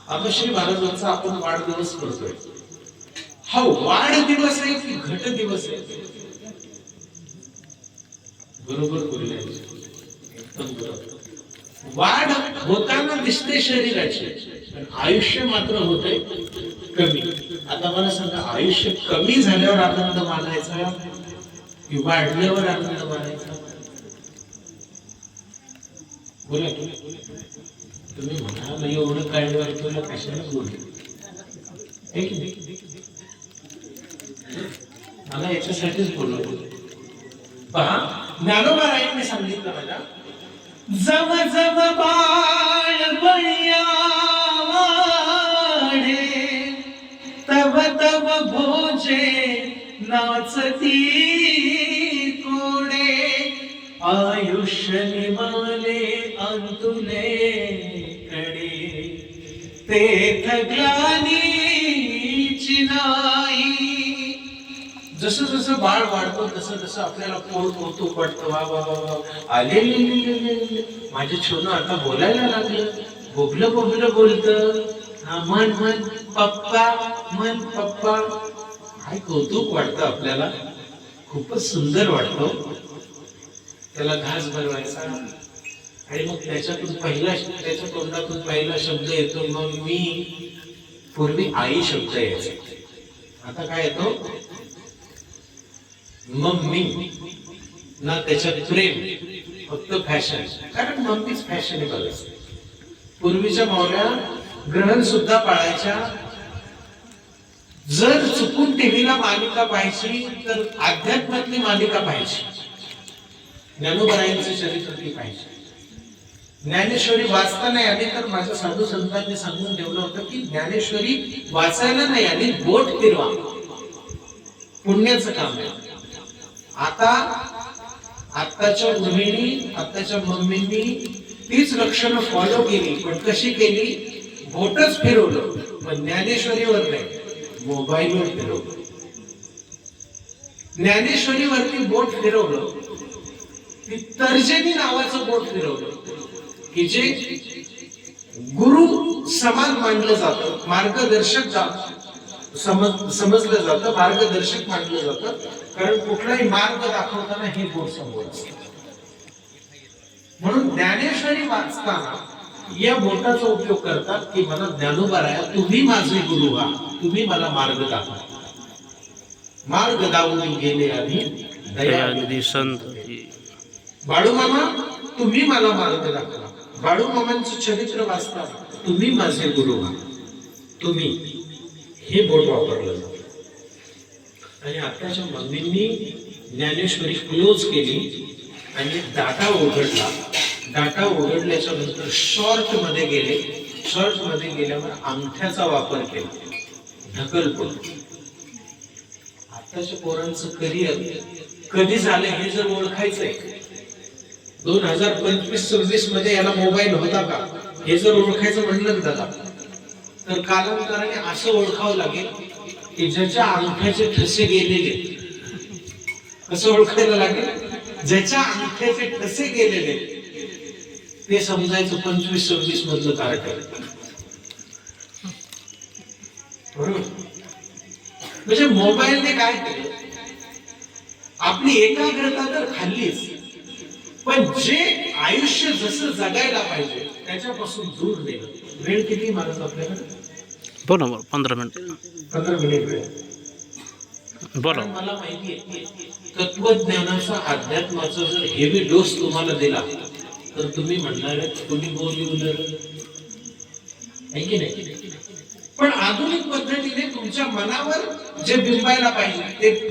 आबाश्री महाराजांचा आपण वाढदिवस करतोय. हा वाढदिवस आहे की घट दिवस आहे? बरोबर बोलले, एकदम बरोबर. वाढ होताना दिसते शरीराची, पण आयुष्य मात्र होते कमी. आता मला सांगा, आयुष्य कमी झाल्यावर आनंद मानायचा की वाढल्यावर आनंद मानायचा? बोला तुम्ही म्हणा, नाही एवढं काय तुला कशाला बोलले, मला याच्यासाठीच बोललो. पहा, ज्ञानोबारायांनी सांगितलं मला, जव जव बाळपणिया वाढे, तव तव भोजे नाचती कोडे, आयुष्य निमाले अंतुले कडे, तेथ ग्लानीची नाही. जसं जसं बाळ वाढतो तसं तसं आपल्याला पोट कौतुक वाटतं. वा वा वा, आले माझे छोनू आता बोलायला लागलं, बोबलं बोबलं बोलतं. मन मन पप्पा, मन पप्पा, काय कौतुक वाटतं आपल्याला, खूपच सुंदर वाटतो. त्याला घास भरवायचा आणि मग त्याच्यातून त्याच्या तोंडातून पहिला शब्द येतो मग मी. पूर्वी आई शब्द यायचा, आता काय येतो? मम्मी. ना त्याच्यात प्रेम, फक्त फॅशन, कारण मम्मीच फॅशनेबल असते. पूर्वीच्या मावल्या ग्रहण सुद्धा पाळायच्या. जर चुकून टीव्हीला मालिका पाहायची तर अध्यात्मातली मालिका पाहायची, ज्ञानोबारायांचे चरित्र ती पाहिजे. ज्ञानेश्वरी वाचता नाही आली तर माझ्या साधू संतांनी सांगून ठेवलं होतं की ज्ञानेश्वरी वाचायला नाही आली, बोट फिरवा, पुण्याचं काम आहे. आताच्या गृहिणी, आताच्या मम्मींनी तीच लक्षणं फॉलो केली, पण कशी केली? बोटच फिरवलं, पण ज्ञानेश्वरीवर नाही, मोबाईलवर फिरवलं. ज्ञानेश्वरीवरती बोट फिरवलं, ती तर्जनी नावाचं बोट फिरवलं की जे गुरु समान मानलं जातं, मार्गदर्शक समजलं जातं, मार्गदर्शक मानलं जातं. कारण कुठलाही मार्ग दाखवताना हे बोट समोर असतं. म्हणून ज्ञानेश्वरी वाचताना या बोटाचा उपयोग करतात की मला ज्ञानोबाराया तुम्ही माझे गुरु व्हा, तुम्ही मला मार्ग दाखवा. मार्ग दावून गेले आधी दयानिधी संत बाळूमामा, तुम्ही मला मार्ग दाखवा. बाळूमामांचं चरित्र वाचताना तुम्ही माझे गुरु व्हा, तुम्ही, हे बोट वापरलं जातं. आणि आताच्या मम्मींनी ज्ञानेश्वरी क्लोज केली आणि डाटा उघडला. डाटा उघडल्याच्या नंतर शॉर्ट मध्ये गेले. शॉर्ट मध्ये गेल्यावर अंगठ्याचा वापर केला, ढकलपट. आताच्या पोरांचं करिअर कधी झालं हे जर ओळखायचंय, 2025-26 मध्ये याला मोबाईल होता का हे जर ओळखायचं म्हणलं दादा, तर कालांतराने असं ओळखावं लागेल की ज्याच्या अंगठ्याचे ठसे गेलेले. कसं ओळखायला लागेल? ज्याच्या अंगठ्याचे ठसे गेलेले ते समजायचं 25-26 मधलं कार्ड. बरोबर? म्हणजे मोबाईलने काय केलं, आपली एकाग्रता तर खाल्लीच, पण जे आयुष्य जसं जगायला पाहिजे त्याच्यापासून दूर नेलं. वेळ किती मारत आपल्याकडे? बरोबर 15 मिनिट वेळ. बरोबर. मला माहिती आहे तत्वज्ञानाचा, अध्यात्माचा जर हेवी डोस तुम्हाला दिला तर तुम्ही म्हणणार तुम्ही बोलवलं आहे की नाही. पण आधुनिक पद्धतीने तुमच्या मनावर जे बिंबायला पाहिजे ते